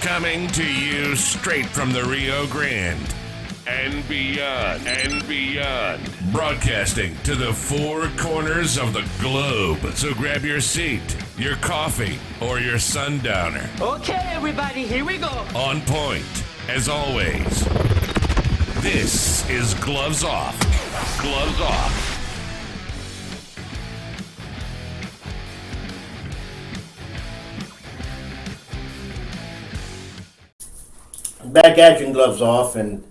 Coming to you straight from the Rio Grande and beyond. Broadcasting to the four corners of the globe. So grab your seat, your coffee, or your sundowner. Okay, everybody, here we go. On point, as always. This is Gloves Off. Gloves Off. Back action, Gloves Off, and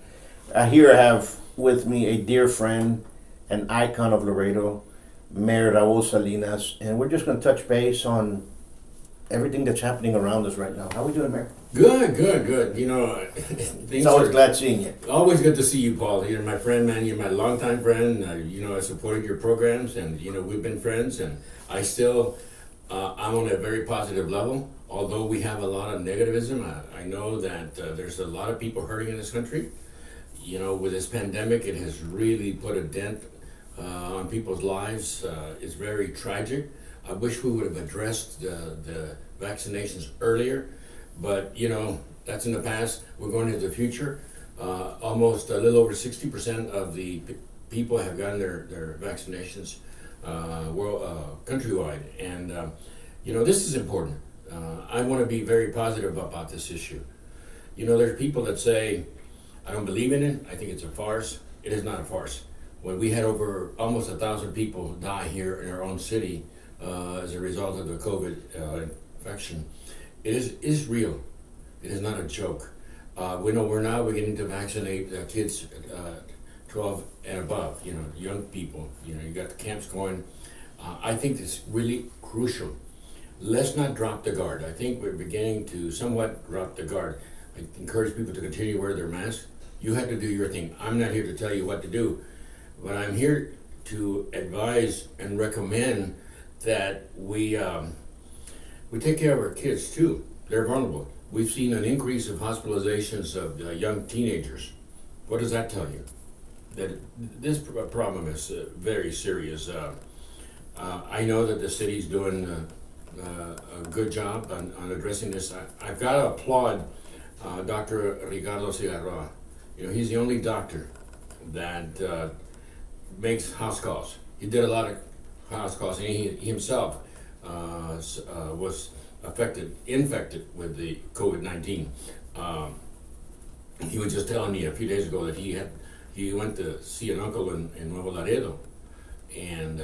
here I have with me a dear friend, an icon of Laredo, Mayor Raul Salinas, and we're just going to touch base on everything that's happening around us right now. How we doing, Mayor? Good. You know, It's always glad seeing you. Always good to see you, Paul. You're my friend, man. You're my longtime friend. I supported your programs, and we've been friends. And I still, I'm on a very positive level. Although we have a lot of negativism, I know that there's a lot of people hurting in this country. With this pandemic, it has really put a dent on people's lives. It's very tragic. I wish we would have addressed the vaccinations earlier, but that's in the past. We're going into the future. Almost a little over 60% of the people have gotten their vaccinations countrywide, and this is important. I want to be very positive about this issue. There's people that say, I don't believe in it, I think it's a farce. It is not a farce. When we had over almost 1,000 people die here in our own city as a result of the COVID infection, it is real. It is not a joke. We know we're beginning to vaccinate kids 12 and above, young people. You got the camps going. I think it's really crucial. Let's not drop the guard. I think we're beginning to somewhat drop the guard. I encourage people to continue to wear their masks. You have to do your thing. I'm not here to tell you what to do, but I'm here to advise and recommend that we take care of our kids too. They're vulnerable. We've seen an increase of hospitalizations of young teenagers. What does that tell you? That this problem is very serious. I know that the city's doing a good job on addressing this. I've got to applaud Dr. Ricardo Cigarroa. He's the only doctor that makes house calls. He did a lot of house calls, and he himself was infected with the COVID-19. He was just telling me a few days ago that he went to see an uncle in Nuevo Laredo, and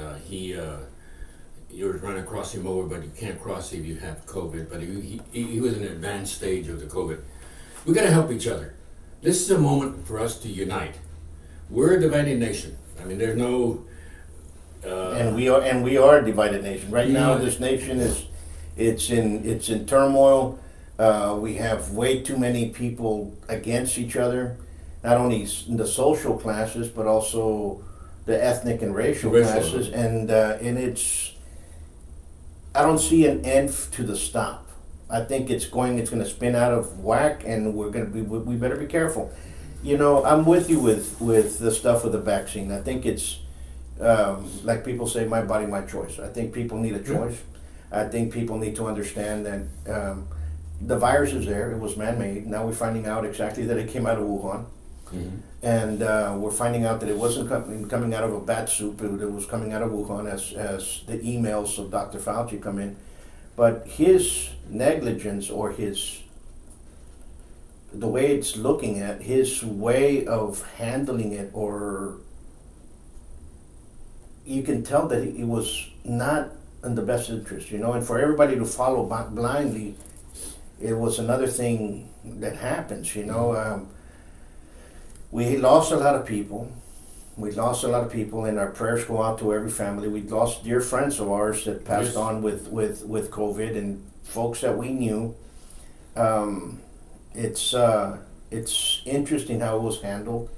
you were trying to cross him over, but you can't cross if you have COVID. But he was in an advanced stage of the COVID. We got to help each other. This is a moment for us to unite. We're a divided nation. I mean, there's no. And we are a divided nation right now. This nation it's in turmoil. We have way too many people against each other, not only the social classes but also the ethnic and racial classes, and it's. I don't see an end to the stop. I think it's going to spin out of whack, and we better be careful. I'm with you with the stuff with the vaccine. I think it's like people say, my body, my choice. I think people need a choice. I think people need to understand that the virus is there. It was man-made. Now we're finding out exactly that it came out of Wuhan. Mm-hmm. And we're finding out that it wasn't coming out of a bat soup. It was coming out of Wuhan as the emails of Dr. Fauci come in. But his negligence or the way it's looking at, his way of handling it, or you can tell that it was not in the best interest, and for everybody to follow blindly, it was another thing that happens, We lost a lot of people. And our prayers go out to every family. We lost dear friends of ours that passed on with COVID, and folks that we knew. It's interesting how it was handled.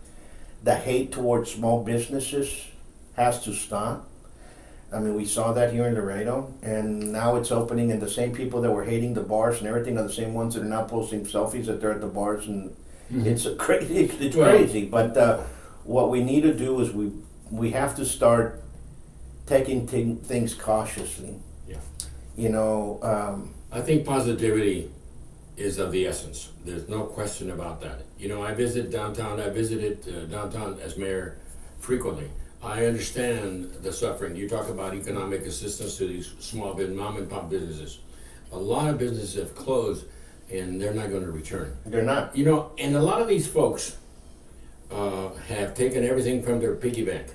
The hate towards small businesses has to stop. I mean, we saw that here in Laredo, and now it's opening, and the same people that were hating the bars and everything are the same ones that are now posting selfies that they're at the bars, and it's crazy. But what we need to do is we have to start taking things cautiously. Yeah. I think positivity is of the essence. There's no question about that. You know, I visit downtown. I visited downtown as mayor frequently. I understand the suffering. You talk about economic assistance to these small mom and pop businesses. A lot of businesses have closed, and they're not going to return. They're not. You know, and a lot of these folks have taken everything from their piggy bank.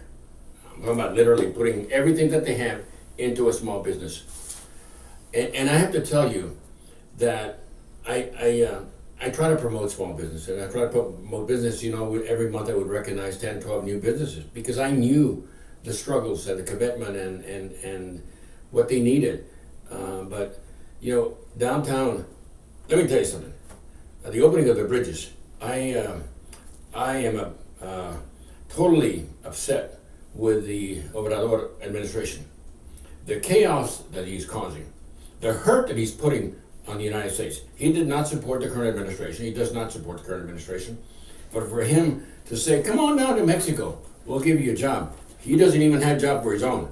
I'm talking about literally putting everything that they have into a small business. And I have to tell you that I try to promote small business, and I try to promote business. You know, every month I would recognize 10, 12 new businesses because I knew the struggles and the commitment and what they needed. But you know, downtown, let me tell you something. At the opening of the bridges, I am totally upset with the Obrador administration. The chaos that he's causing, the hurt that he's putting on the United States. He did not support the current administration. He does not support the current administration. But for him to say, come on down to Mexico, we'll give you a job. He doesn't even have a job for his own.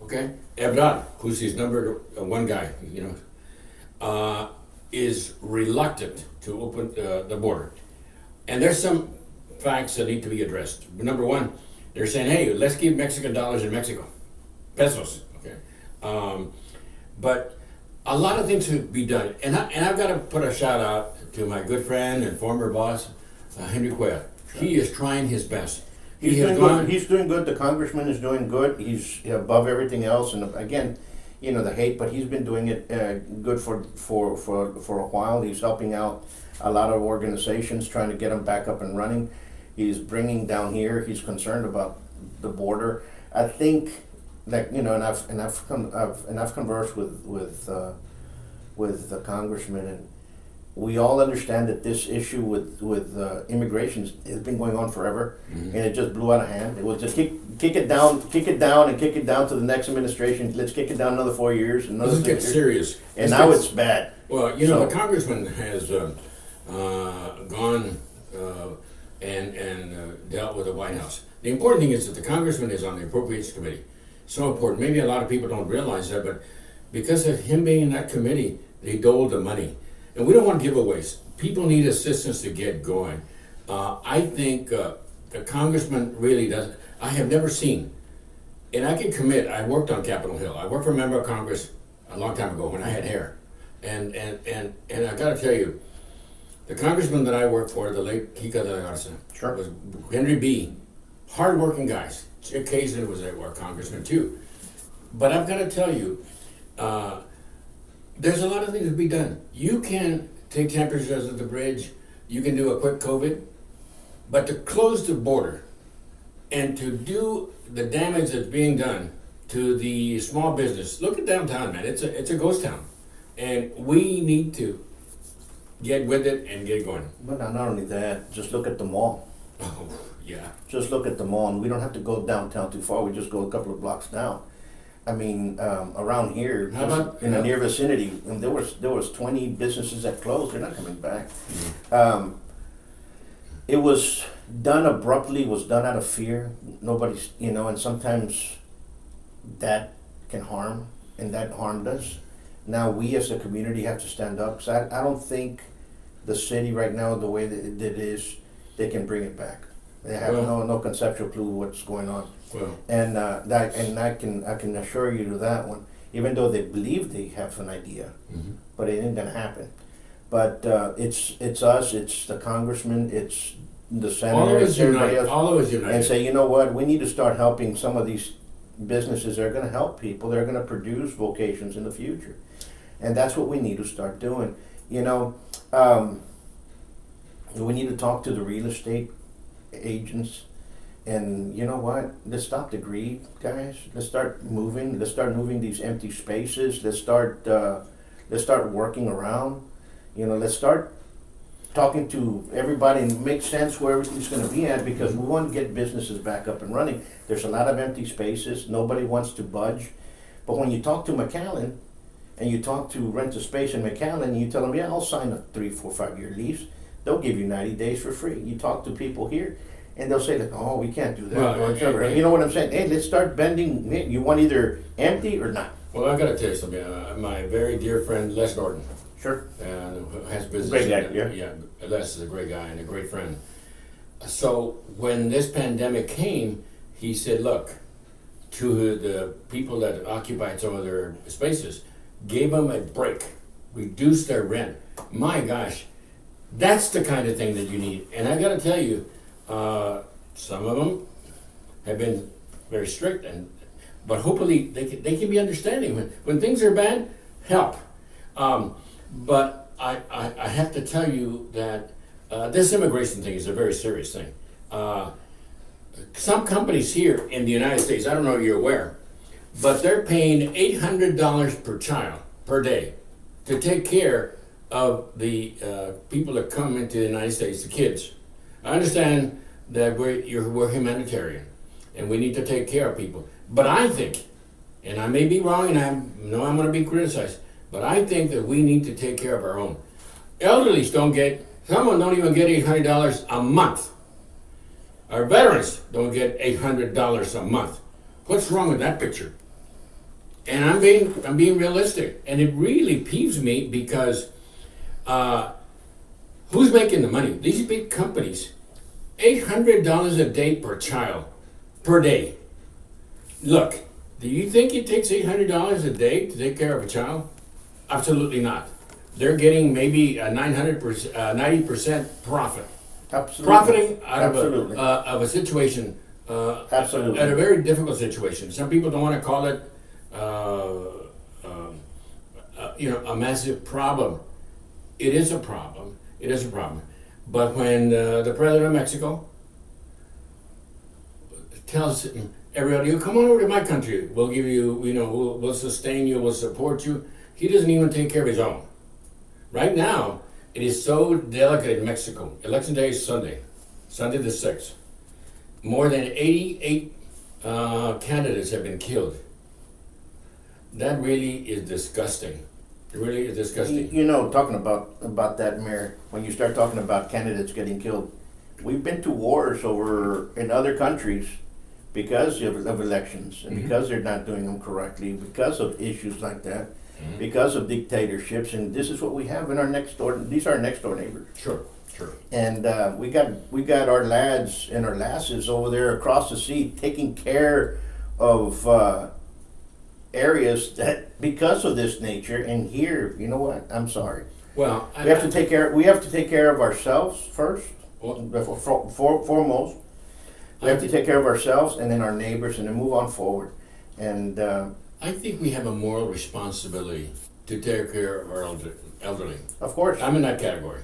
Okay? Ebrard, who's his number one guy, you know, is reluctant to open the border. And there's some facts that need to be addressed. Number one, they're saying, hey, let's keep Mexican dollars in Mexico. Pesos, okay? But a lot of things could be done. And I've got to put a shout out to my good friend and former boss, Henry Cuellar. He is trying his best. He's doing good. He's doing good. The congressman is doing good. He's above everything else. And again, you know, the hate, but he's been doing it good for a while. He's helping out a lot of organizations, trying to get them back up and running. He's bringing down here. He's concerned about the border. I think that, you know, and I've conversed with the congressman, and we all understand that this issue with immigration has been going on forever, and it just blew out of hand. It was just kick it down, and kick it down to the next administration. Let's kick it down another 4 years. Let's get serious. And now it's bad. Well, you know, the congressman has gone and dealt with the White House. The important thing is that the congressman is on the Appropriations Committee. So important. Maybe a lot of people don't realize that, but because of him being in that committee, they doled the money. And we don't want giveaways. People need assistance to get going. I think the congressman really does. I have never seen, and I can commit, I worked on Capitol Hill. I worked for a member of Congress a long time ago when I had hair. And I gotta tell you, the congressman that I worked for, the late Kika de la Garza, Sure. was Henry B. Hardworking guys. Chick Kaiser was a congressman too. But I've got to tell you, there's a lot of things to be done. You can take temperatures at the bridge. You can do a quick COVID. But to close the border and to do the damage that's being done to the small business, look at downtown, man. It's a ghost town. And we need to get with it and get going. But not only that, just look at the mall. Oh, yeah. Just look at the mall, and we don't have to go downtown too far. We just go a couple of blocks down. I mean, around here, How about- in the near vicinity, and there was 20 businesses that closed. They're not coming back. It was done abruptly. Was done out of fear. Nobody's, you know, and sometimes that can harm, and that harmed us. Now we as a community have to stand up. Because I don't think the city right now, the way that it is, they can bring it back. They have no conceptual clue what's going on. Well, And I can assure you to that one. Even though they believe they have an idea, but it ain't gonna happen. But it's us, it's the congressman, it's the senator, it's everybody else. All of us united. And say, you know what, we need to start helping some of these businesses. They're gonna help people. They're gonna produce vocations in the future, and that's what we need to start doing. You know, we need to talk to the real estate agents. And you know what? Let's stop the greed, guys. Let's start moving. Let's start moving these empty spaces. Let's start working around. You know, let's start talking to everybody and make sense where everything's going to be at, because we want to get businesses back up and running. There's a lot of empty spaces. Nobody wants to budge. But when you talk to McAllen and you talk to rent a space in McAllen, and you tell them, yeah, I'll sign a 3, 4, 5 year lease. They'll give you 90 days for free. You talk to people here, and they'll say, like, oh, we can't do that. Well, or whatever. You know what I'm saying? Hey, let's start bending. You want either empty or not. Well, I got to tell you something. My very dear friend Les Norton, Sure. Who has business. Great guy, yeah. Les is a great guy and a great friend. So when this pandemic came, he said, look, to the people that occupied some of their spaces, gave them a break, reduced their rent. My gosh, that's the kind of thing that you need. And I got to tell you, some of them have been very strict, but hopefully they can be understanding. When things are bad, help. But I have to tell you that this immigration thing is a very serious thing. Some companies here in the United States, I don't know if you're aware, but they're paying $800 per child per day to take care of the people that come into the United States, the kids. I understand that we're humanitarian and we need to take care of people. But I think, and I may be wrong and I know I'm going to be criticized, but I think that we need to take care of our own. Elderlies don't even get $800 a month. Our veterans don't get $800 a month. What's wrong with that picture? And I'm being realistic, and it really peeves me because who's making the money? These big companies, $800 a day per child, per day. Look, do you think it takes $800 a day to take care of a child? Absolutely not. They're getting maybe a 90% profit. Absolutely. Profiting out Absolutely. Of a situation, Absolutely. at a very difficult situation. Some people don't want to call it, a massive problem. It is a problem. It is a problem. But when the president of Mexico tells everybody, "You come on over to my country. We'll give you, we'll sustain you. We'll support you," he doesn't even take care of his own. Right now, it is so delicate in Mexico. Election day is Sunday the 6th. More than 88 candidates have been killed. That really is disgusting. It really is disgusting. Talking about that, Mayor, when you start talking about candidates getting killed, we've been to wars over in other countries because of elections and because they're not doing them correctly, because of issues like that. Because of dictatorships, and this is what we have in our next door. These are our next door neighbors. Sure. And we got our lads and our lasses over there across the sea taking care of areas that because of this nature. And here, you know what? I'm sorry. Well, We have to take care of ourselves first, foremost. We have to take care of ourselves and then our neighbors, and then move on forward. And I think we have a moral responsibility to take care of our elderly. of course, I'm in that category.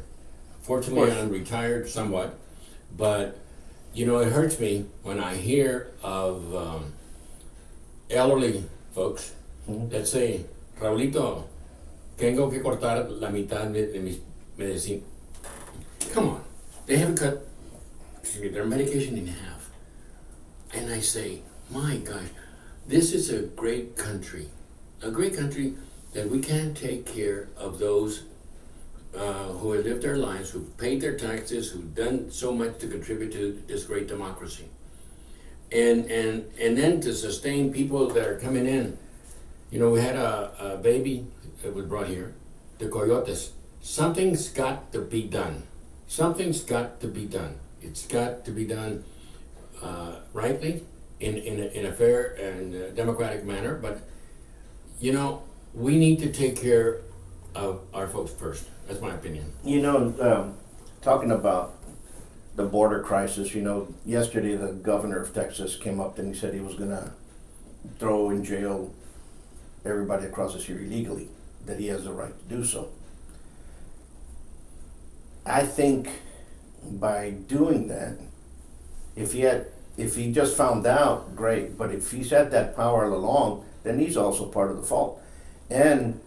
Fortunately, I'm retired somewhat, but it hurts me when I hear of elderly folks that say, "Raulito, tengo que cortar la mitad de mis medicina." Come on, they haven't cut their medication in half, and I say, my gosh. This is a great country that we can take care of those who have lived their lives, who've paid their taxes, who've done so much to contribute to this great democracy. And then to sustain people that are coming in. We had a baby that was brought here, the coyotes. Something's got to be done. Something's got to be done. It's got to be done rightly. In a fair and democratic manner, but we need to take care of our folks first. That's my opinion. Talking about the border crisis, yesterday the governor of Texas came up and he said he was going to throw in jail everybody across the sea illegally, that he has the right to do so. I think by doing that, if he just found out, great. But if he's had that power all along, then he's also part of the fault. And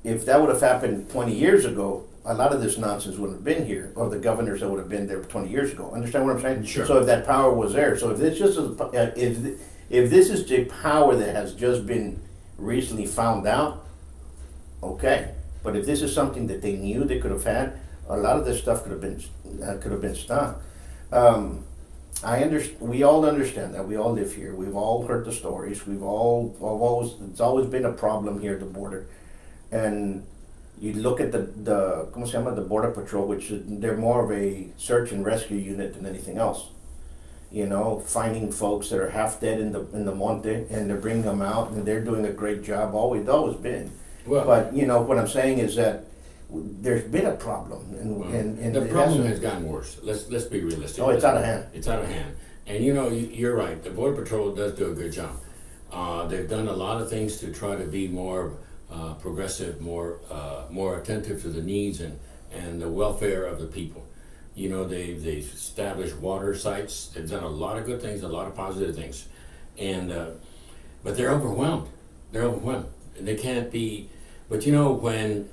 if that would have happened 20 years ago, a lot of this nonsense wouldn't have been here, or the governors that would have been there 20 years ago. Understand what I'm saying? Sure. So if that power was there, so if this is the power that has just been recently found out, okay. But if this is something that they knew they could have had, a lot of this stuff could have been stopped. We all understand that. We all live here. We've all heard the stories. It's always been a problem here at the border. And, You look at the ¿cómo se llama? The Border Patrol, which they're more of a search and rescue unit than anything else. You know, finding folks that are half dead in the monte, and they're bringing them out, and they're doing a great job. Always been. Well, But you know what I'm saying is that there's been a problem, and the it problem hasn't- has gotten worse. Let's be realistic. Oh, it's out of hand. It's out of hand. And you know, you're right. The Border Patrol does do a good job. They've done a lot of things to try to be more progressive, more attentive to the needs and the welfare of the people. You know, they've established water sites. They've done a lot of good things, a lot of positive things, and but they're overwhelmed. They're overwhelmed. They can't be. But you know, when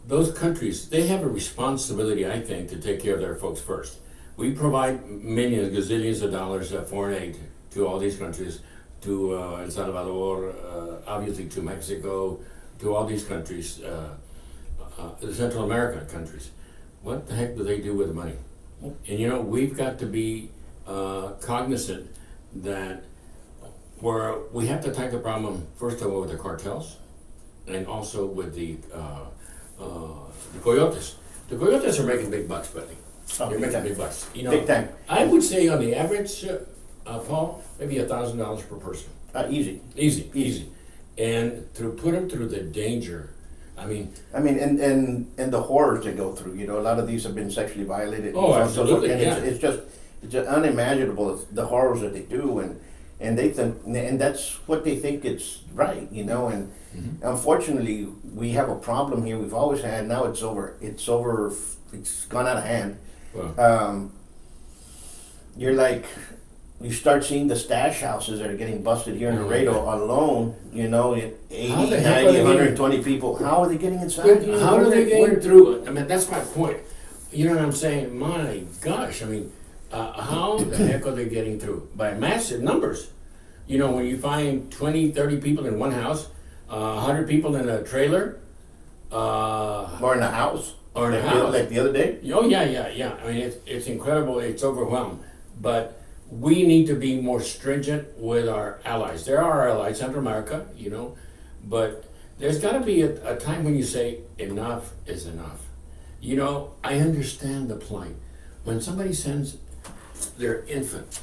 those countries, they have a responsibility, I think, to take care of their folks first. We provide millions, gazillions of dollars of foreign aid to all these countries, to El Salvador, obviously to Mexico, to all these countries, the Central American countries. What the heck do they do with the money? And you know, we've got to be cognizant that where we have to attack the problem, first of all, with the cartels, and also with the coyotes. The coyotes are making big bucks, buddy. Oh, They're big making time. big bucks. You know, Big time. I would say on the average, Paul, maybe $1,000 per person. Easy. Easy. And to put them through the danger, I mean, And the horrors they go through. You know, a lot of these have been sexually violated. Oh, And absolutely, and yeah. it's just unimaginable the horrors that they do, and they think, and that's what they think it's right. You know, and unfortunately we have a problem here. We've always had. Now it's over. It's over. It's gone out of hand. well, You're like, you start seeing the stash houses that are getting busted here in Laredo alone, you know, 80, How the 90, heck are they 120 people. How are they getting inside? how do they get through? I mean, that's my point. You know what I'm saying? My gosh, I mean, how the heck are they getting through? By massive numbers. You know, when you find 20, 30 people in one house, 100 people in a trailer, Or in a house? Or in a Like house. Like the other day? oh yeah. I mean, it's incredible. It's overwhelmed. But we need to be more stringent with our allies. There are our allies, Central America, you know, but there's got to be a time when you say enough is enough. You know, I understand the plight. When somebody sends their infant,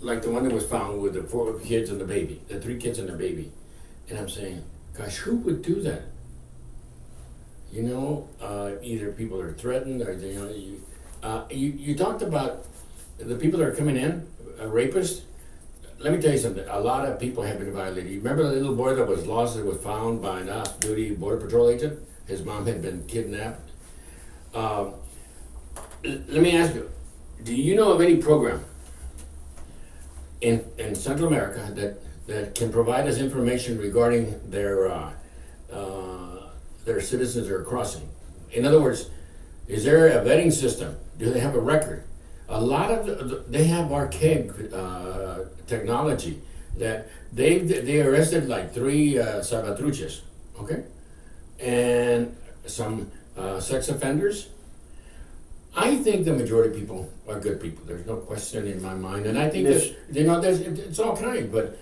like the one that was found with the 4 kids and the baby, the 3 kids and the baby, and I'm saying, gosh, who would do that? You know, either people are threatened or, you know, you talked about the people that are coming in, rapists. Let me tell you something. A lot of people have been violated. You remember the little boy that was lost, that was found by an off-duty Border Patrol agent? His mom had been kidnapped. Let me ask you, do you know of any program in Central America that can provide us information regarding their citizens that are crossing? In other words, is there a vetting system? Do they have a record? A lot of they have archaic technology that they arrested like 3 salvatruches, okay, and some sex offenders. I think the majority of people are good people. There's no question in my mind, and I think This- that, you know, it's all kind, but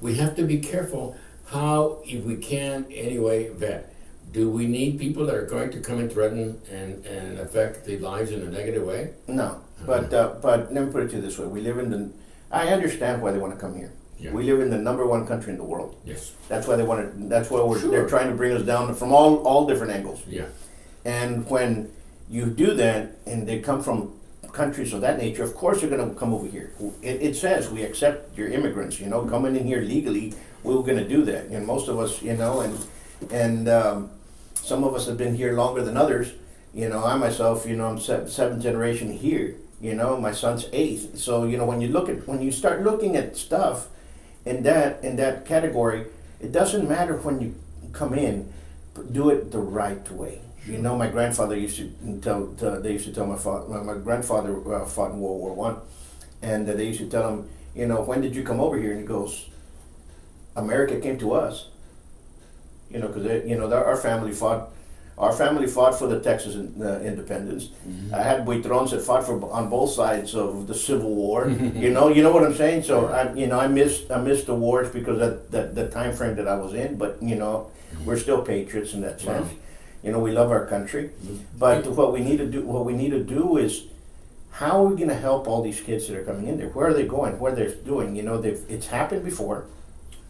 we have to be careful how, if we can anyway, vet. Do we need people that are going to come and threaten and affect the lives in a negative way? No. But let me put it to you this way. We live in the, I understand why they want to come here. Yeah. We live in the #1 country in the world. Yes. That's why they want to, that's why Sure. they're trying to bring us down from all different angles. Yeah. And when you do that, and they come from countries of that nature, of course they're going to come over here. It says we accept your immigrants, you know, coming in here legally. We're going to do that, and most of us, you know, and some of us have been here longer than others. You know, I myself, you know, I'm seventh generation here. You know, my son's 8th. So you know, when you start looking at stuff in that category, it doesn't matter when you come in, but do it the right way. You know, my grandfather used to tell my father. My grandfather fought in World War One, and they used to tell him, you know, when did you come over here? And he goes, America came to us. You know, because you know our family fought. Our family fought for the Texas independence. Mm-hmm. I had Buitrons that fought on both sides of the Civil War. you know what I'm saying. So I missed the wars because of the time frame that I was in. But you know, We're still patriots in that sense. You know, we love our country. But what we need to do is, how are we going to help all these kids that are coming in there? Where are they going? What they're doing? You know, it's happened before.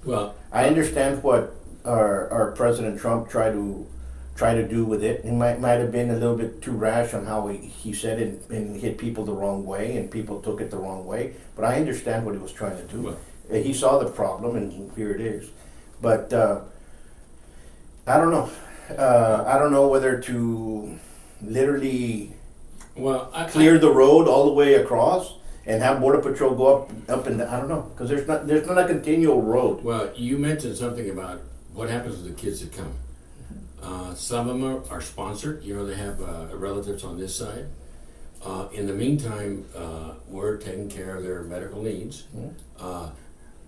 Well, I understand what our President Trump tried to do with it. It might have been a little bit too rash on how he said it and hit people the wrong way, and people took it the wrong way. But I understand what he was trying to do. Well, He saw the problem, and here it is. But I don't know. I don't know whether to literally clear the road all the way across and have Border Patrol go up and I don't know, because there's not a continual road. Well, you mentioned something about what happens with the kids that come. Some of them are sponsored. You know, they have relatives on this side. In the meantime, we're taking care of their medical needs.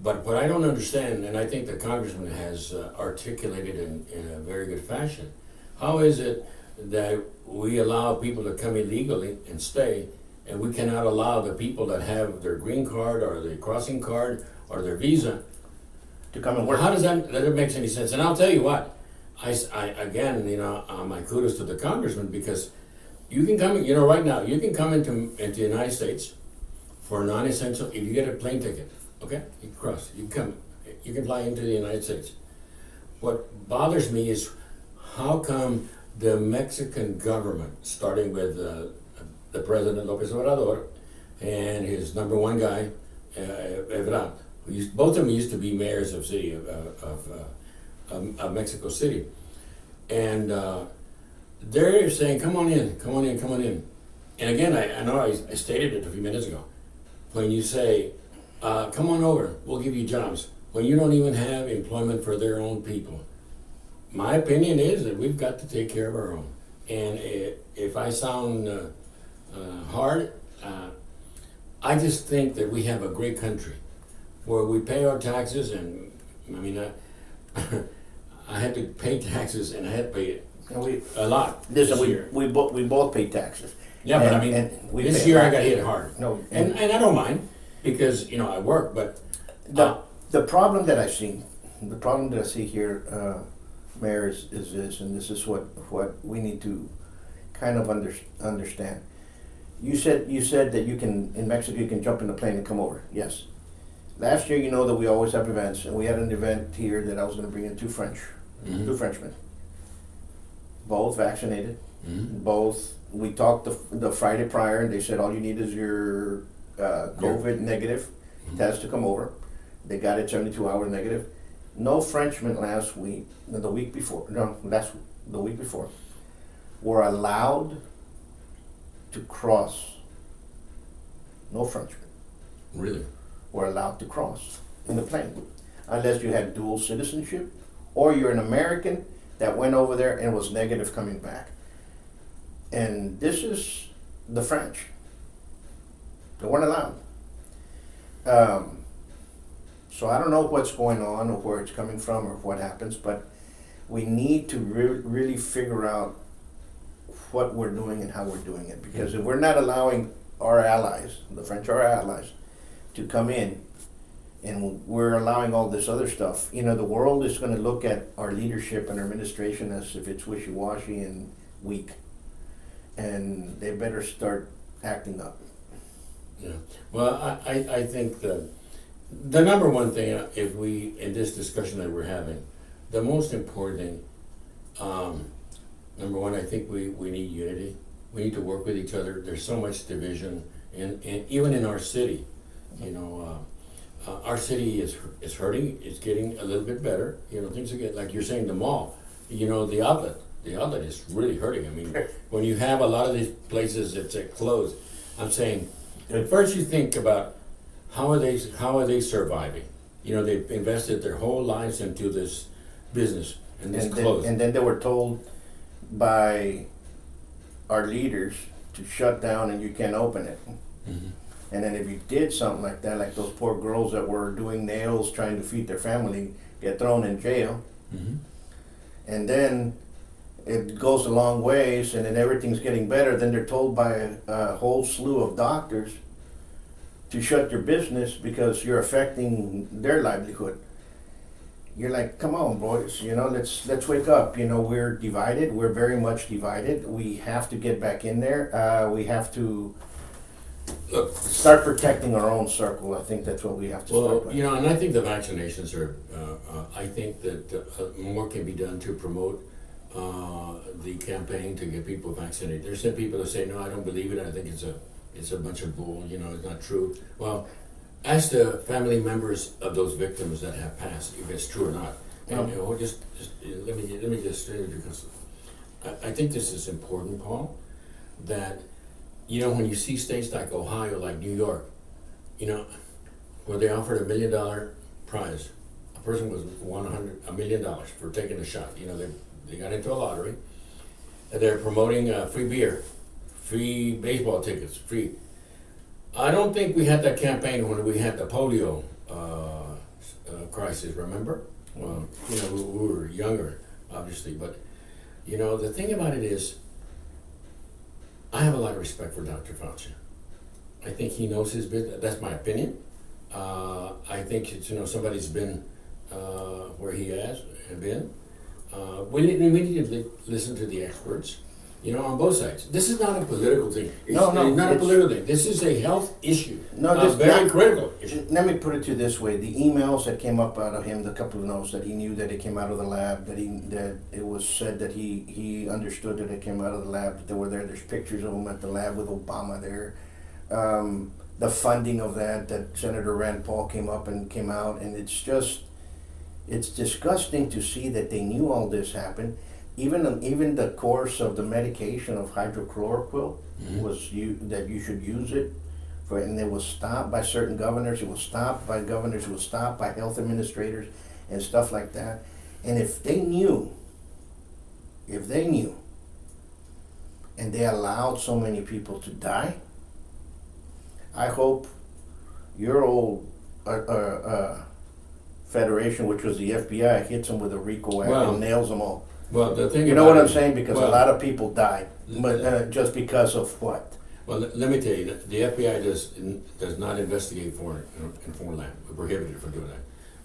But what I don't understand, and I think the congressman has articulated in a very good fashion, how is it that we allow people to come illegally and stay, and we cannot allow the people that have their green card or their crossing card or their visa To come and work. How does that makes any sense? And I'll tell you what, I again, you know, my kudos to the congressman, because you can come, you know, right now, you can come into the United States for non-essential, if you get a plane ticket, okay, you can cross, you can fly into the United States. What bothers me is how come the Mexican government, starting with the President Lopez Obrador and his number one guy, Ebrard, both of them used to be mayors of city of Mexico City, and they're saying, come on in, come on in, come on in. And again, I know I stated it a few minutes ago. When you say, come on over, we'll give you jobs, when you don't even have employment for their own people. My opinion is that we've got to take care of our own. And if I sound hard, I just think that we have a great country where we pay our taxes, and I mean, I had to pay taxes, and I had to pay a lot this year. We both pay taxes. Yeah, but I mean, this year I got hit hard. No, and I don't mind, because, you know, I work, but the problem that I see here, Mayor, is this, and this is what we need to kind of understand. You said that you can, in Mexico, you can jump in the plane and come over. Yes. Last year, you know that we always have events, and we had an event here that I was going to bring in two Frenchmen, both vaccinated, both. We talked the Friday prior, and they said all you need is your COVID negative test to come over. They got it 72 hours negative. No Frenchmen the week before, were allowed to cross. No Frenchmen. Really? Were allowed to cross in the plane, unless you had dual citizenship, or you're an American that went over there and was negative coming back. And this is the French. They weren't allowed. So I don't know what's going on or where it's coming from or what happens, but we need to really figure out what we're doing and how we're doing it. Because if we're not allowing our allies, the French are our allies, to come in, and we're allowing all this other stuff, you know, the world is going to look at our leadership and our administration as if it's wishy-washy and weak. And they better start acting up. Yeah. Well, I think the number one thing, in this discussion that we're having, the most important thing, number one, I think we need unity. We need to work with each other. There's so much division, and even in our city, you know, our city is hurting. It's getting a little bit better. You know, things are getting, like you're saying, the mall, you know, the outlet is really hurting. I mean, when you have a lot of these places that's closed, I'm saying, at first you think about how are they surviving? You know, they've invested their whole lives into this business, and this closed. And then they were told by our leaders to shut down and you can't open it. And then if you did something like that, like those poor girls that were doing nails trying to feed their family, get thrown in jail. And then it goes a long ways, and then everything's getting better. Then they're told by a whole slew of doctors to shut your business because you're affecting their livelihood. you're like, come on, boys, let's wake up. We're divided. We're very much divided. We have to get back in there. We have to start protecting our own circle. I think that's what we have to start with. And I think the vaccinations are, I think that more can be done to promote the campaign to get people vaccinated. There's some people that say, no, I don't believe it. I think it's a bunch of bull, it's not true. Well, ask the family members of those victims that have passed if it's true or not. And just let me just say it, because I think this is important, Paul, that when you see states like Ohio, like New York, where they offered $1 million prize, a person won $1 million for taking a shot. They got into a lottery, and they're promoting free beer, free baseball tickets, free. I don't think we had that campaign when we had the polio crisis, remember? Well, we were younger, obviously, but, the thing about it is, I have a lot of respect for Dr. Fauci. I think he knows his business. That's my opinion. I think somebody's been where he has been. We need to listen to the experts, on both sides. This is not a political thing. It's not a political thing. This is a health issue. This very critical issue. Let me put it to you this way: the emails that came up out of him, the couple of notes that he knew that it came out of the lab, that it was said that he understood that it came out of the lab, that they were there. There's pictures of him at the lab with Obama there. The funding of that Senator Rand Paul came out, and it's disgusting to see that they knew all this happened. Even the course of the medication of hydrochloroquine was that you should use it for, and it was stopped by certain governors. It was stopped by governors. It was stopped by health administrators and stuff like that. And if they knew, and they allowed so many people to die, I hope your old federation, which was the FBI, hits them with a RICO act and nails them all. Well, the thing you know what I'm saying? Because a lot of people died, but just because of what? Well, let me tell you, the FBI does not investigate in foreign land. We're prohibited from doing that.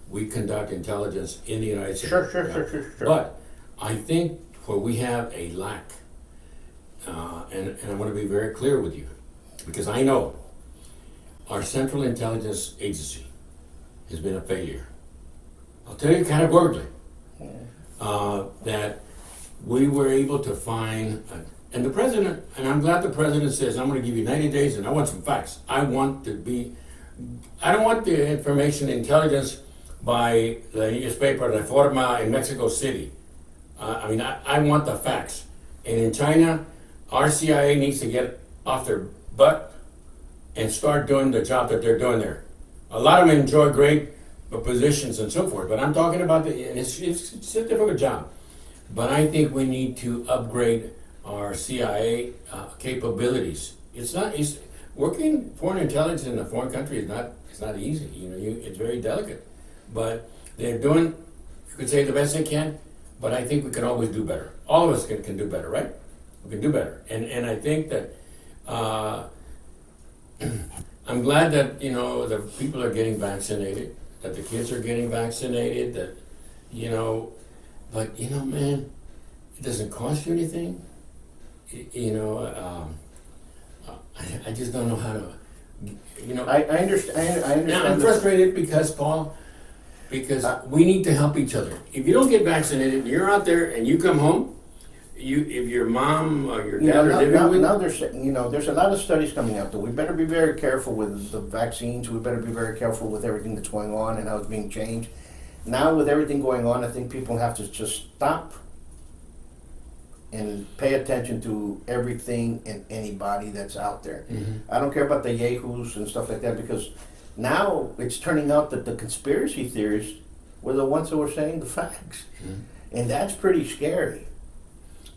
We conduct intelligence in the United States. Sure. But I think where we have a lack, and I want to be very clear with you, because I know our Central Intelligence Agency has been a failure. I'll tell you categorically. That we were able to find, and the president, and I'm glad the president says, I'm going to give you 90 days and I want some facts. I don't want the information intelligence by the newspaper Reforma in Mexico City. I want the facts. And in China, our CIA needs to get off their butt and start doing the job that they're doing there. A lot of them enjoy great positions and so forth, but I'm talking about it's a difficult job. But I think we need to upgrade our CIA capabilities. It's working foreign intelligence in a foreign country is not easy. It's very delicate. But they're doing, you could say, the best they can. But I think we can always do better. All of us can do better, right? We can do better. And I think that I'm glad that the people are getting vaccinated, that the kids are getting vaccinated, that but man, it doesn't cost you anything. I just don't know how to. I understand. Now, I'm frustrated because we need to help each other. If you don't get vaccinated, you're out there and you come home. If your mom or your dad are living with now there's a lot of studies coming out that we better be very careful with the vaccines. We better be very careful with everything that's going on and how it's being changed. Now with everything going on, I think people have to just stop and pay attention to everything and anybody that's out there. Mm-hmm. I don't care about the yahoos and stuff like that, because now it's turning out that the conspiracy theorists were the ones that were saying the facts. Mm-hmm. And that's pretty scary.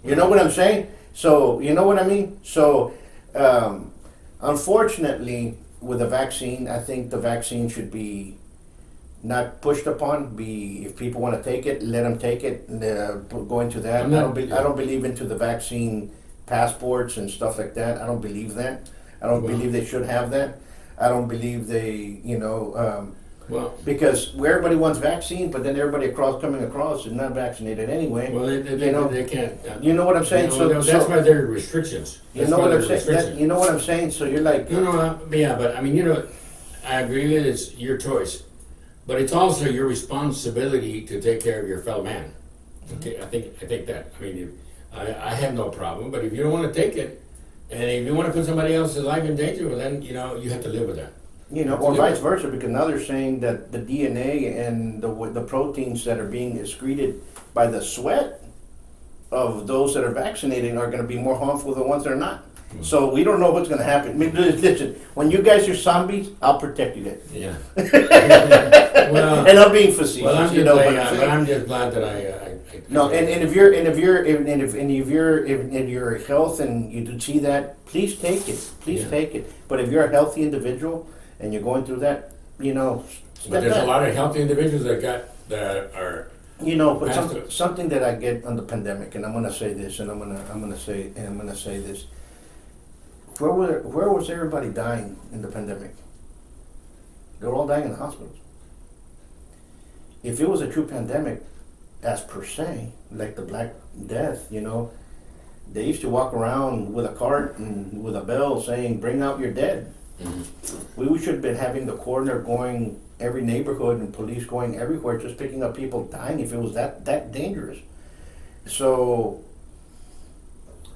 You know what I'm saying? So, you know what I mean? So, unfortunately, with the vaccine, I think the vaccine should be not pushed upon. If people want to take it, let them take it. Go into that. I don't believe into the vaccine passports and stuff like that. I don't believe that. I don't believe they should have that. I don't believe they, Well, Because where everybody wants vaccine, but then everybody coming across is not vaccinated anyway. well, you know, they can't. you know what I'm saying? That's why there are restrictions. you That's know why what there I'm are saying? restrictions. You know what I'm saying? So you're like, Yeah, but I mean, I agree that it's your choice, but it's also your responsibility to take care of your fellow man. Okay, I think that. I mean, I have no problem, but if you don't want to take it, and if you want to put somebody else's life in danger, well, then you have to live with that. or vice versa, because now they're saying that the DNA and the proteins that are being excreted by the sweat of those that are vaccinated are going to be more harmful than the ones that are not. So we don't know what's going to happen. I mean, listen, when you guys are zombies, I'll protect you guys. Yeah. Well, And I'm being facetious. well, I'm you just know, glad, but but I'm just glad that I no, and if your health and you do see that, please take it. Please Yeah. take it. But if you're a healthy individual and you're going through that, But step there's back. a lot of healthy individuals that are. But Past it. something that I get on the pandemic, and I'm gonna say this, and I'm gonna say this. Where was everybody dying in the pandemic? They were all dying in the hospitals. If it was a true pandemic, as per se, like the Black Death, they used to walk around with a cart and with a bell saying, "Bring out your dead." Mm-hmm. We should have been having the coroner going every neighborhood and police going everywhere, just picking up people dying if it was that dangerous. So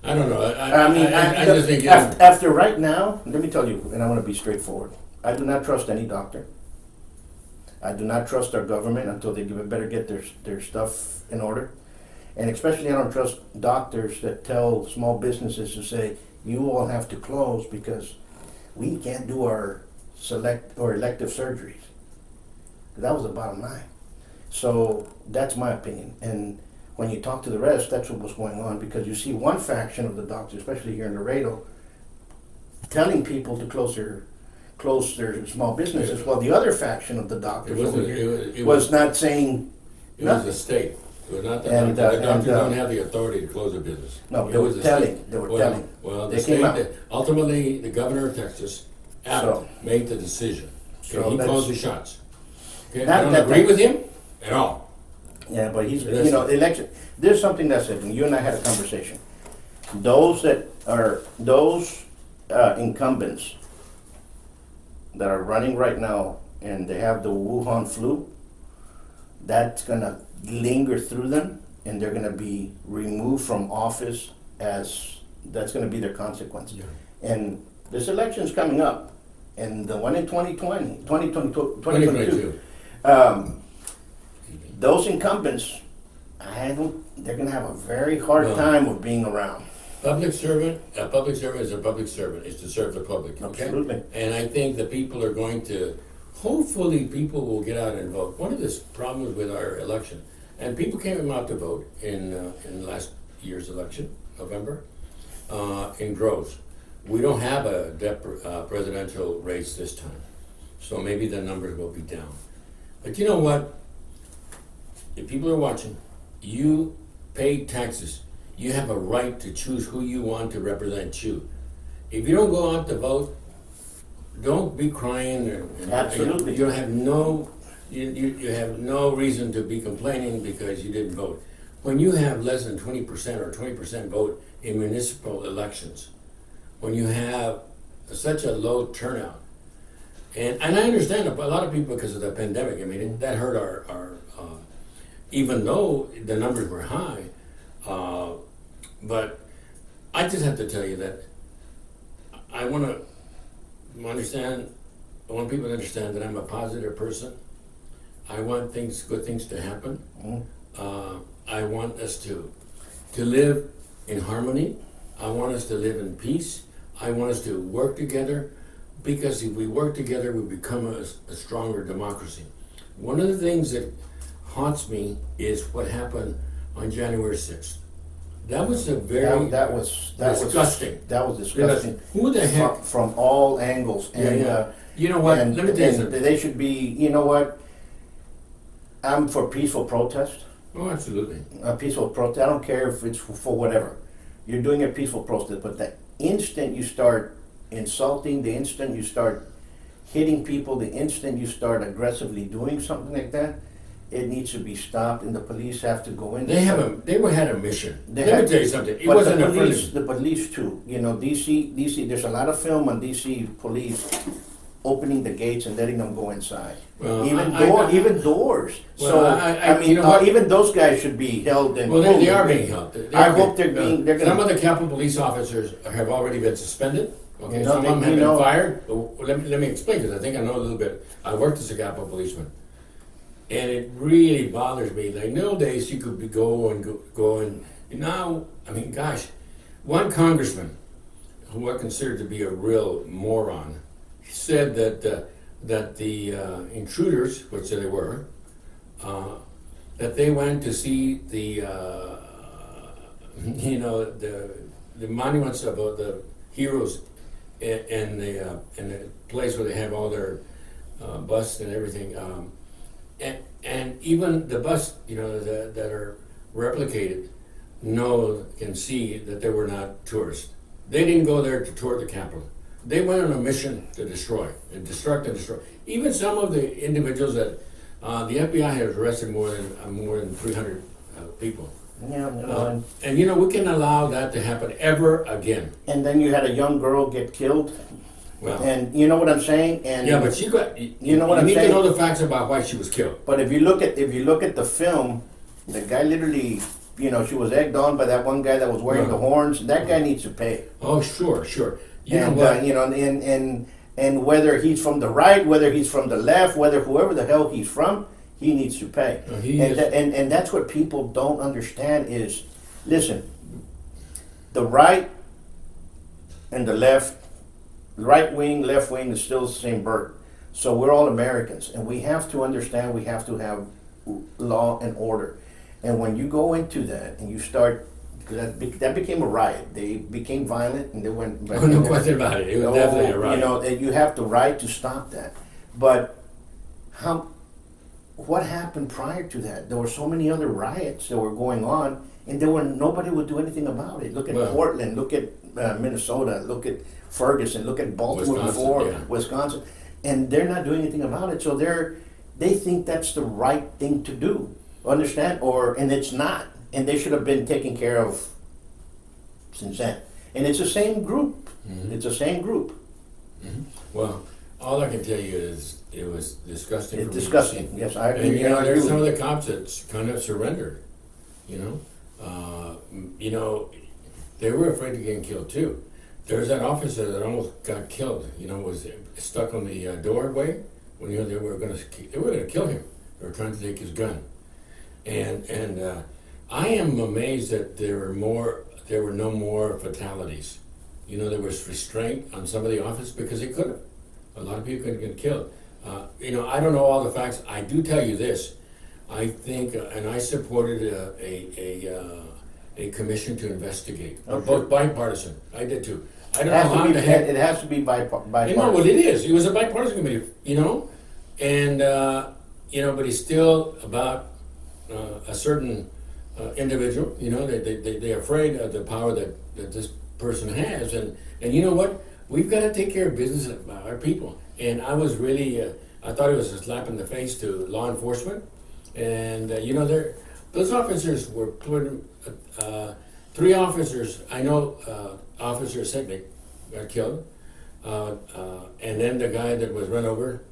I don't know. I just think after right now, let me tell you, and I want to be straightforward. I do not trust any doctor. I do not trust our government until they better get their stuff in order. And especially I don't trust doctors that tell small businesses to say, you all have to close because we can't do our elective surgeries. That was the bottom line. So that's my opinion. And when you talk to the rest, that's what was going on, because you see one faction of the doctors, especially here in Laredo, telling people to close their small businesses, while the other faction of the doctors over here was not saying it was nothing. the state. It was not the And, doctor. The doctors and, don't have the authority to close a business. No, It they was were the telling. state. They were telling. Well, the They came out. state, ultimately, the governor of Texas, Abbott, So- made the decision. Okay, So he that's- calls the shots. Okay, Not I don't that- agree with him at all. Yeah, but he's, Listen. election, there's something that said, and you and I had a conversation. Those incumbents that are running right now and they have the Wuhan flu, that's gonna linger through them and they're gonna be removed from office that's gonna be their consequence. Yeah. And this election's coming up, and the one in 2022, 2022. Those incumbents, they're gonna have a very hard No. time of being around. A public servant is a public servant, is to serve the public, okay? Absolutely. And I think the people are going to, hopefully people will get out and vote. One of the problems with our election, and people came out to vote in last year's election, November, in droves. We don't have a presidential race this time, so maybe the numbers will be down. But you know what? If people are watching, you pay taxes. You have a right to choose who you want to represent you. If you don't go out to vote, don't be crying. Absolutely. You have no reason to be complaining because you didn't vote. When you have less than 20% or 20% vote in municipal elections, when you have such a low turnout, and I understand a lot of people because of the pandemic. I mean, that hurt our even though the numbers were high. But I just have to tell you that I want people to understand that I'm a positive person. I want good things to happen. I want us to live in harmony. I want us to live in peace. I want us to work together, because if we work together, we become a stronger democracy. One of the things that haunts me is what happened on January 6th. That was a very disgusting. That was disgusting. Who the heck? From all angles. And, You know what? And, Let me tell you and something. they should be, you know what? I'm for peaceful protest. Oh, absolutely. A peaceful protest. I don't care if it's for whatever. You're doing a peaceful protest, but the instant you start insulting, the instant you start hitting people the instant you start aggressively doing something like that. It needs to be stopped, and the police have to go in. They had a mission. They Let had- me tell you something. It But wasn't the a police, friendly. the police too. You know, DC. There's a lot of film on DC police opening the gates and letting them go inside. Well, Even doors. Well, So I- I mean, you know what? even those guys should be held. And Well, they are being held. I hope they're being. They're Some gonna. of the Capitol police officers have already been suspended. Okay, You know, some of them you have been know- fired. But let me explain, because I think I know a little bit. I worked as a Capitol policeman, and it really bothers me. Like, nowadays you could be go and now. I mean, gosh, one congressman who I consider to be a real moron said that the intruders, which they were, that they went to see the the monuments of the heroes in the place where they have all their busts and everything, and even the busts that are replicated can see that they were not tourists. They didn't go there to tour the Capitol. They went on a mission to destroy and destruct and destroy. Even some of the individuals that the FBI has arrested more than 300 people. Yeah, you know, And we can allow that to happen ever again. and then you had a young girl get killed. Well, And you know what I'm saying? And yeah, but she got. You know what I'm need saying? to know the facts about why she was killed. But if you look at the film, the guy literally, she was egged on by that one guy that was wearing the horns. That guy needs to pay. Oh, sure. You And know what? and whether he's from the right, whether he's from the left, whether whoever the hell he's from, he needs to pay. He is. And that's what people don't understand is, listen, the right and the left, right wing, left wing is still the same bird. So we're all Americans, and we have to understand we have to have law and order. And when you go into that and you start, that became a riot. They became violent and they went. Oh, no question about it. It was definitely a riot. And you have the right to stop that. But what happened prior to that? There were so many other riots that were going on, and nobody would do anything about it. Look at Portland. Look at Minnesota. Look at Ferguson. Look at Baltimore Wisconsin, and they're not doing anything about it. So they think that's the right thing to do. Understand? And it's not. And they should have been taken care of since then. And it's the same group. Mm-hmm. It's the same group. Mm-hmm. Well, all I can tell you is it was disgusting. It's for me to disgusting. see. Yes, I And agree. there's some of the cops that kind of surrendered. They were afraid of getting killed too. There's that officer that almost got killed. Was stuck on the doorway when they were going to kill him. They were trying to take his gun. And I am amazed that there were no more fatalities. There was restraint on some of the officers because they could have. A lot of people could have been killed. I don't know all the facts. I do tell you this. I think, and I supported a commission to investigate, both bipartisan. I did too. I don't know how the heck. It has to be bipartisan. You know what it is? It was a bipartisan committee, and but it's still about a certain individual. They're afraid of the power that this person has, and you know what? We've got to take care of business about our people. And I was really, I thought it was a slap in the face to law enforcement, and those officers were put. 3 officers. I know Officer Signick got killed, and then the guy that was run over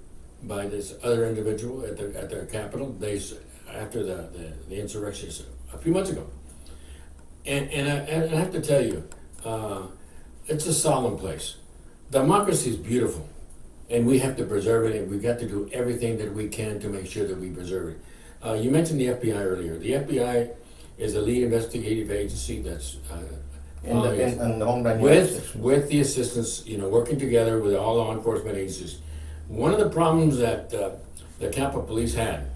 by this other individual at the Capitol. After the insurrection a few months ago, and I have to tell you, it's a solemn place. Democracy is beautiful, and we have to preserve it, and we've got to do everything that we can to make sure that we preserve it. You mentioned the FBI earlier. The FBI is a lead investigative agency that's And the Homeland Justice. with the assistance, working together with all law enforcement agencies. One of the problems that the Capitol Police had,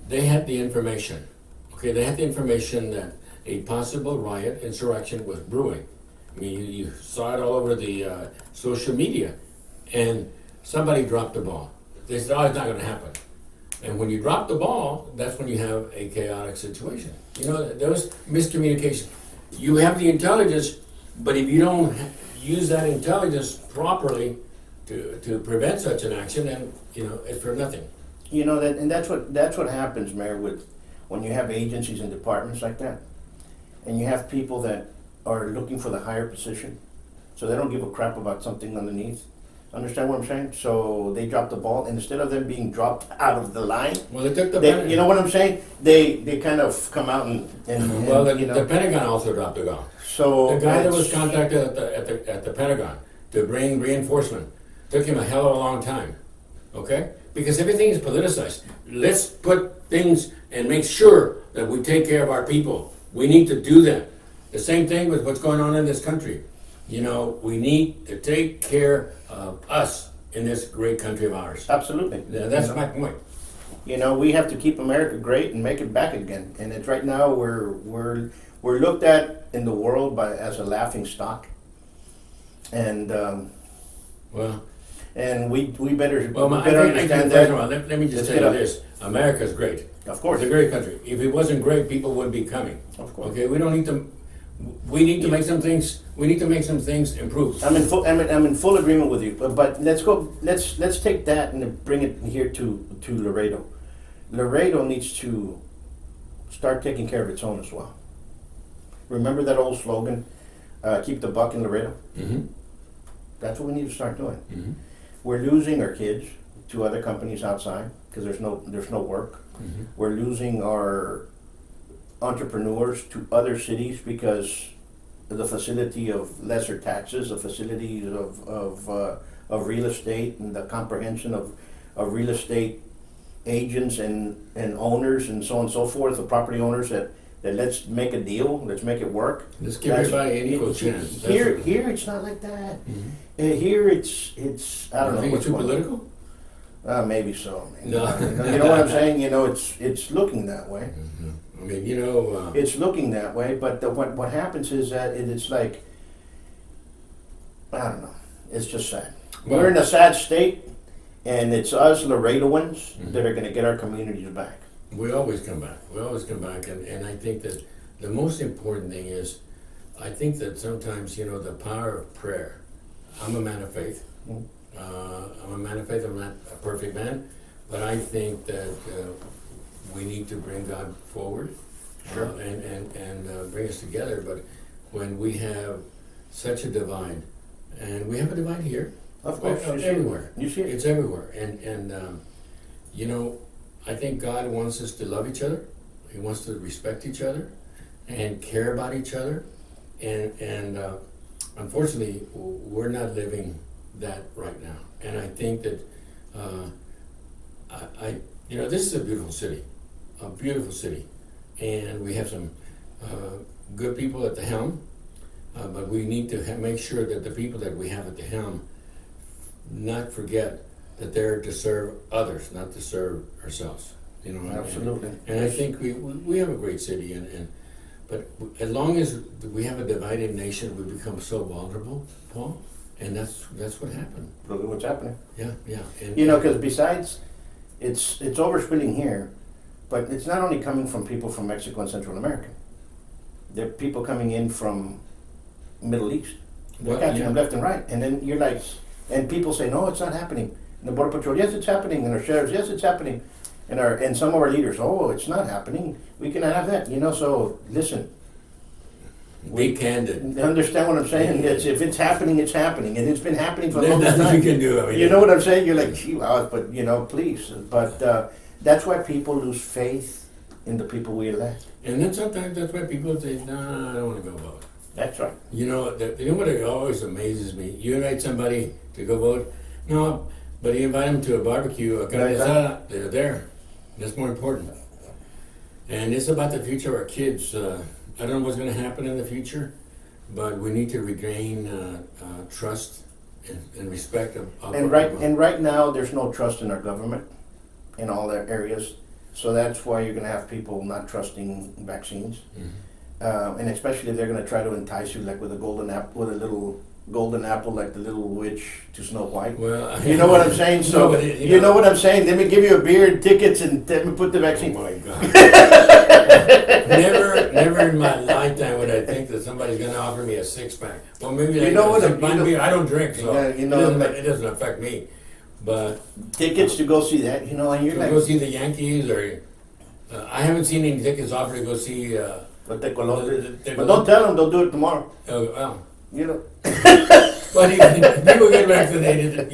they had the information. Okay, they had the information that a possible riot, insurrection was brewing. I mean, you saw it all over the social media, and somebody dropped the ball. They said, "Oh, it's not going to happen." And when you drop the ball, that's when you have a chaotic situation. There was miscommunication. You have the intelligence, but if you don't use that intelligence properly to prevent such an action, and it's for nothing. You know that, and that's what happens, Mayor, with when you have agencies and departments like that, and you have people that are looking for the higher position, so they don't give a crap about something underneath. Understand what I'm saying? So they drop the ball, and instead of them being dropped out of the line, Well, they took the you know what I'm saying? They kind of come out and well, you know. the Pentagon also dropped the ball. So The guy that was it's- contacted at the Pentagon to bring reinforcement took him a hell of a long time. Okay? Because everything is politicized. Let's put things and make sure that we take care of our people. We need to do that. The same thing with what's going on in this country. We need to take care of us in this great country of ours. Absolutely. That's my point. We have to keep America great and make it back again. And it's right now we're looked at in the world as a laughing stock. And Well, we better I better think, understand first that. of all, let me just Let's tell get you up. this. America's great. Of course. It's a great country. If it wasn't great, people wouldn't be coming. Of course. Okay, we need to make some things. We need to make some things improve. I'm in full agreement with you. But let's take that and bring it here to Laredo. Laredo needs to start taking care of its own as well. Remember that old slogan, keep the buck in Laredo? Mm-hmm. That's what we need to start doing. Mm-hmm. We're losing our kids to other companies outside because there's no work. Mm-hmm. We're losing our entrepreneurs to other cities because of the facility of lesser taxes, the facilities of real estate, and the comprehension of real estate agents and owners and so on and so forth, the property owners that let's make a deal, let's make it work. Let's give everybody an equal chance. Here it's not like that. Here it's I don't know. Think it's what's too going on. political? Maybe so. Man. No. You know what I'm saying? It's looking that way. I mean, It's looking that way, but what happens is that it's like, I don't know. It's just sad. Well- We're in a sad state, and it's us Laredoans that are going to get our communities back. we always come back. We always come back, and I think that the most important thing is, I think that sometimes the power of prayer. I'm a man of faith. Mm. I'm a man of faith. I'm not a perfect man, but I think that we need to bring God forward, Sure. and bring us together. But when we have such a divide, and we have a divide here, Of course, you see it. everywhere. You see it. It's everywhere, and I think God wants us to love each other. He wants to respect each other, and care about each other, and unfortunately, we're not living that right now. And I think that this is a beautiful city, and we have some good people at the helm, but we need to make sure that the people that we have at the helm not forget that they're to serve others, not to serve ourselves. Absolutely. And I think we have a great city, but as long as we have a divided nation, we become so vulnerable, Paul, and that's what happened. Look at what's happening. Yeah. And, Because besides, it's overspilling here, but it's not only coming from people from Mexico and Central America. There are people coming in from Middle East. They're Well, catching yeah. them left and right, and then you're like, and people say, no, it's not happening. And the Border Patrol, yes, it's happening, and our sheriffs, yes, it's happening, and some of our leaders, oh, it's not happening. We cannot have that. So listen. be candid. Understand what I'm saying? If it's happening, it's happening, and it's been happening for a There's long nothing time. you can do. I mean, You know what I'm saying? You're like, gee, wow, but please. But that's why people lose faith in the people we elect. And then sometimes that's why people say, "Nah, I don't want to go vote." That's right. You know what always amazes me? You invite somebody to go vote, no, but you invite them to a barbecue, a carne asada, they're there. That's more important. And it's about the future of our kids. I don't know what's going to happen in the future, but we need to regain trust and respect of And right now, there's no trust in our government in all their areas. So that's why you're going to have people not trusting vaccines. Mhm. And especially if they're going to try to entice you, like with a little golden apple, like the little witch to Snow White. Well, You know what I'm saying? So No, but you know what I'm saying? Let me give you a beer and tickets, and let me put the vaccine. Oh my God. Never in my lifetime would I think think that somebody's going to offer me a six-pack. Well, maybe You know what, I don't drink, so Yeah, you know, it doesn't affect me. But tickets to go see that, and you're to like, go see the Yankees, or I haven't seen any tickets offered to go see. but don't tell them, they'll do it tomorrow. Well, You know. but if people get vaccinated,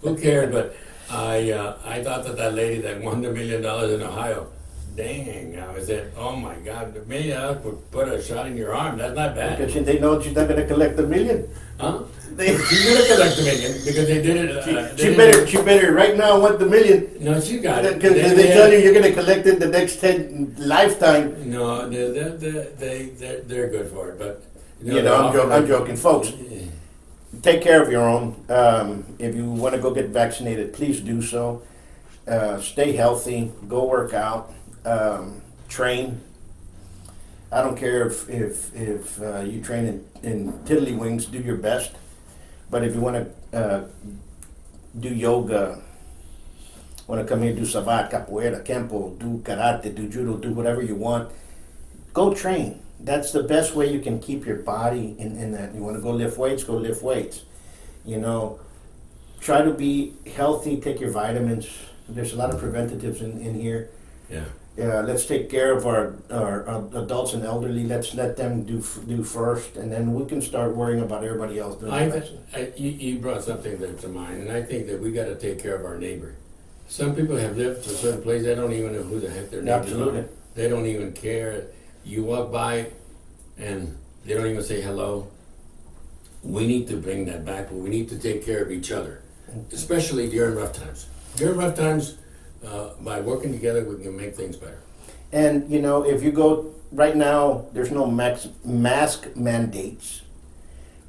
who cares? But I thought that lady that won the $1 million in Ohio, dang, I said, oh my God, $1 million would put a shot in your arm. That's not bad. Because they know she's not going to collect $1 million. Huh? She's gonna collect $1 million because they did it. She better right now want the $1 million. No, she got it. Because they tell you you're going to collect it the next 10 lifetime. No, they're good for it, but I'm joking, folks. Take care of your own. If you want to go get vaccinated, please do so. Stay healthy. Go work out. Train. I don't care if you train in tiddlywinks. Do your best. But if you want to do yoga, want to come here, do savat, capoeira, kempo, do karate, do judo, do whatever you want, go train. That's the best way you can keep your body in that. You want to go lift weights, go lift weights. Try to be healthy, take your vitamins. There's a lot of preventatives in here. Yeah. Let's take care of our adults and elderly. Let's let them do first, and then we can start worrying about everybody else doing You brought something there to mind, and I think that we got to take care of our neighbor. Some people have lived to a certain place, they don't even know who the heck their neighbors Absolutely. are. They don't even care. You walk by, and they don't even say hello. We need to bring that back, but we need to take care of each other, especially during rough times. During rough times, by working together, we can make things better. And if you go right now, there's no mask mandates,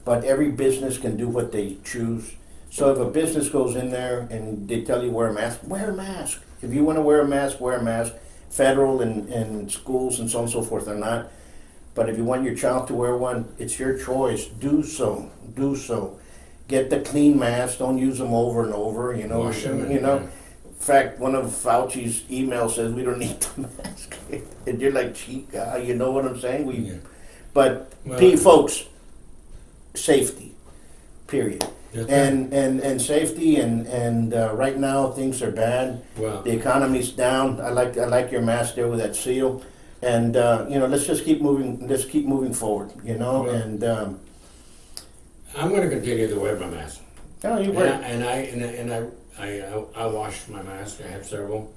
but every business can do what they choose. So if a business goes in there and they tell you wear a mask, wear a mask. If you want to wear a mask, wear a mask. Federal and schools and so on and so forth are not. But if you want your child to wear one, it's your choice. Do so. Do so. Get the clean mask. Don't use them over and over. Wash them. In fact, one of Fauci's emails says we don't need the mask, and you're like, "Gee, God, you know what I'm saying?" But folks, safety, period. And safety and right now things are bad. Well, the economy's down. I like your mask there with that seal, and let's just keep moving. Let's keep moving forward. And I'm going to continue to wear my mask. Oh, you wear. I wash my mask. I have several,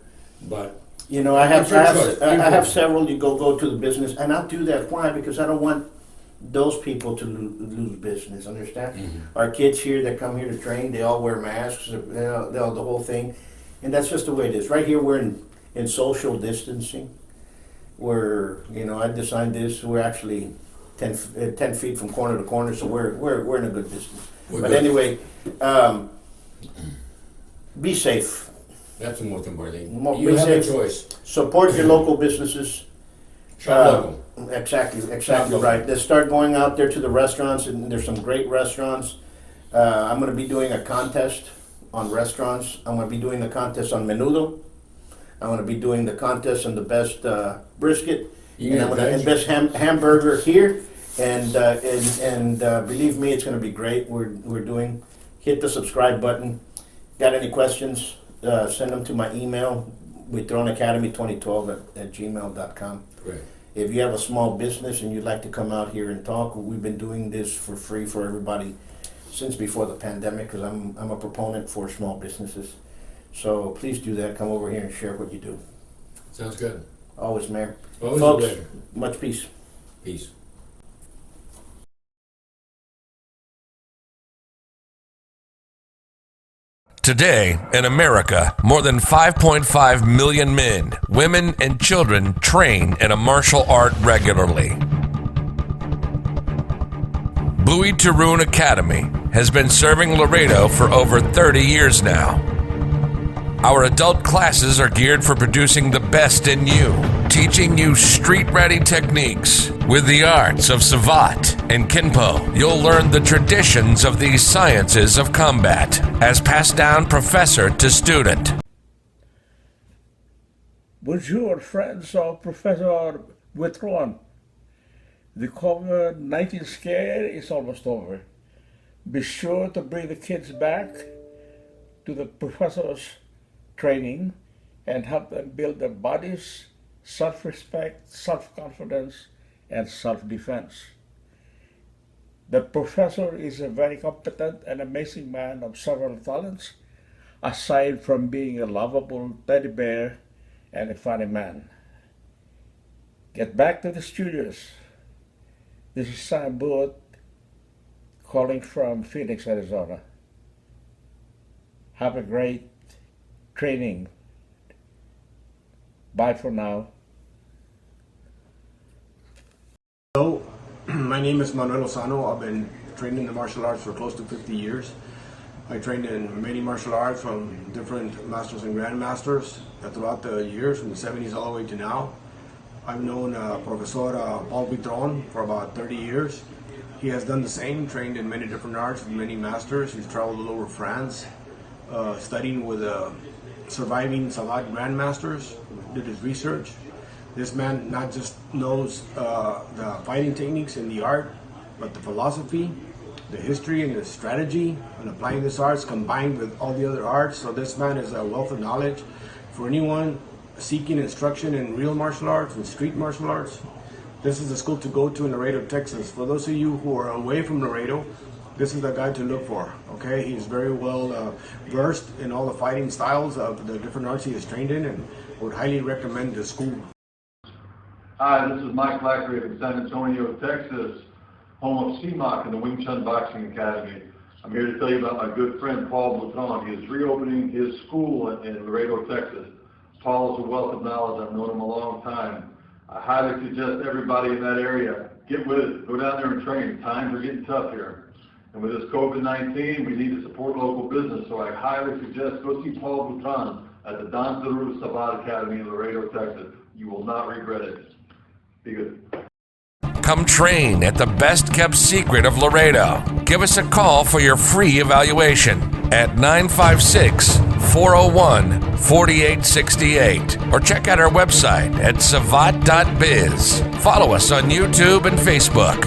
but I have several. You go to the business, and I'll do that. Why? Because I don't want those people to lose business. Understand? Mm-hmm. Our kids here that come here to train, they all wear masks. The whole thing, and that's just the way it is. Right here, we're in social distancing. We're I designed this. We're actually 10 feet from corner to corner, so we're in a good distance. But anyway, be safe. That's the most important thing. You have a choice. Support your local businesses. Local. Exactly right. Let's start going out there to the restaurants, and there's some great restaurants. I'm going to be doing a contest on restaurants. I'm going to be doing a contest on menudo. I'm going to be doing the contest on the best brisket, and best hamburger here. And believe me, it's going to be great. We're doing. Hit the subscribe button. Got any questions? Send them to my email, buitronacademy2012 @gmail.com. Great. If you have a small business and you'd like to come out here and talk, we've been doing this for free for everybody since before the pandemic, because I'm a proponent for small businesses. So please do that. Come over here and share what you do. Sounds good. Always, Mayor. Always Folks, a pleasure. much peace. Peace. Today, in America, more than 5.5 million men, women, and children train in a martial art regularly. Buitron Academy has been serving Laredo for over 30 years now. Our adult classes are geared for producing the best in you, teaching you street-ready techniques. With the arts of Savat and Kinpo, you'll learn the traditions of these sciences of combat as passed down professor to student. Bonjour, friends of Professor Buitrón. The COVID-19 scare is almost over. Be sure to bring the kids back to the professor's training and help them build their bodies, self-respect, self-confidence, and self-defense. The professor is a very competent and amazing man of several talents, aside from being a lovable teddy bear and a funny man. Get back to the studios. This is Sam Booth calling from Phoenix, Arizona. Have a great training. Bye for now. Hello, my name is Manuel Lozano. I've been trained in the martial arts for close to 50 years. I trained in many martial arts from different masters and grandmasters throughout the years, from the 70s all the way to now. I've known Professor Buitrón for about 30 years. He has done the same, trained in many different arts with many masters. He's traveled all over France, studying with surviving Savate grandmasters, did his research. This man not just knows the fighting techniques and the art, but the philosophy, the history and the strategy, and applying this arts combined with all the other arts. So this man is a wealth of knowledge for anyone seeking instruction in real martial arts and street martial arts. This is the school to go to in Laredo, Texas. For those of you who are away from Laredo, this is the guy to look for. Okay, he's very well versed in all the fighting styles of the different arts he is trained in, and would highly recommend the school. Hi, this is Mike Blackery from San Antonio, Texas, home of CMOC and the Wing Chun Boxing Academy. I'm here to tell you about my good friend Paul Buitron. He is reopening his school in Laredo, Texas. Paul is a wealth of knowledge. I've known him a long time. I highly suggest everybody in that area get with it. Go down there and train. Times are getting tough here. And with this COVID-19, we need to support local business. So I highly suggest go see Paul Buitron at the Don Theroux Savate Academy in Laredo, Texas. You will not regret it. Be good. Come train at the best kept secret of Laredo. Give us a call for your free evaluation at 956-401-4868 or check out our website at savate.biz. Follow us on YouTube and Facebook.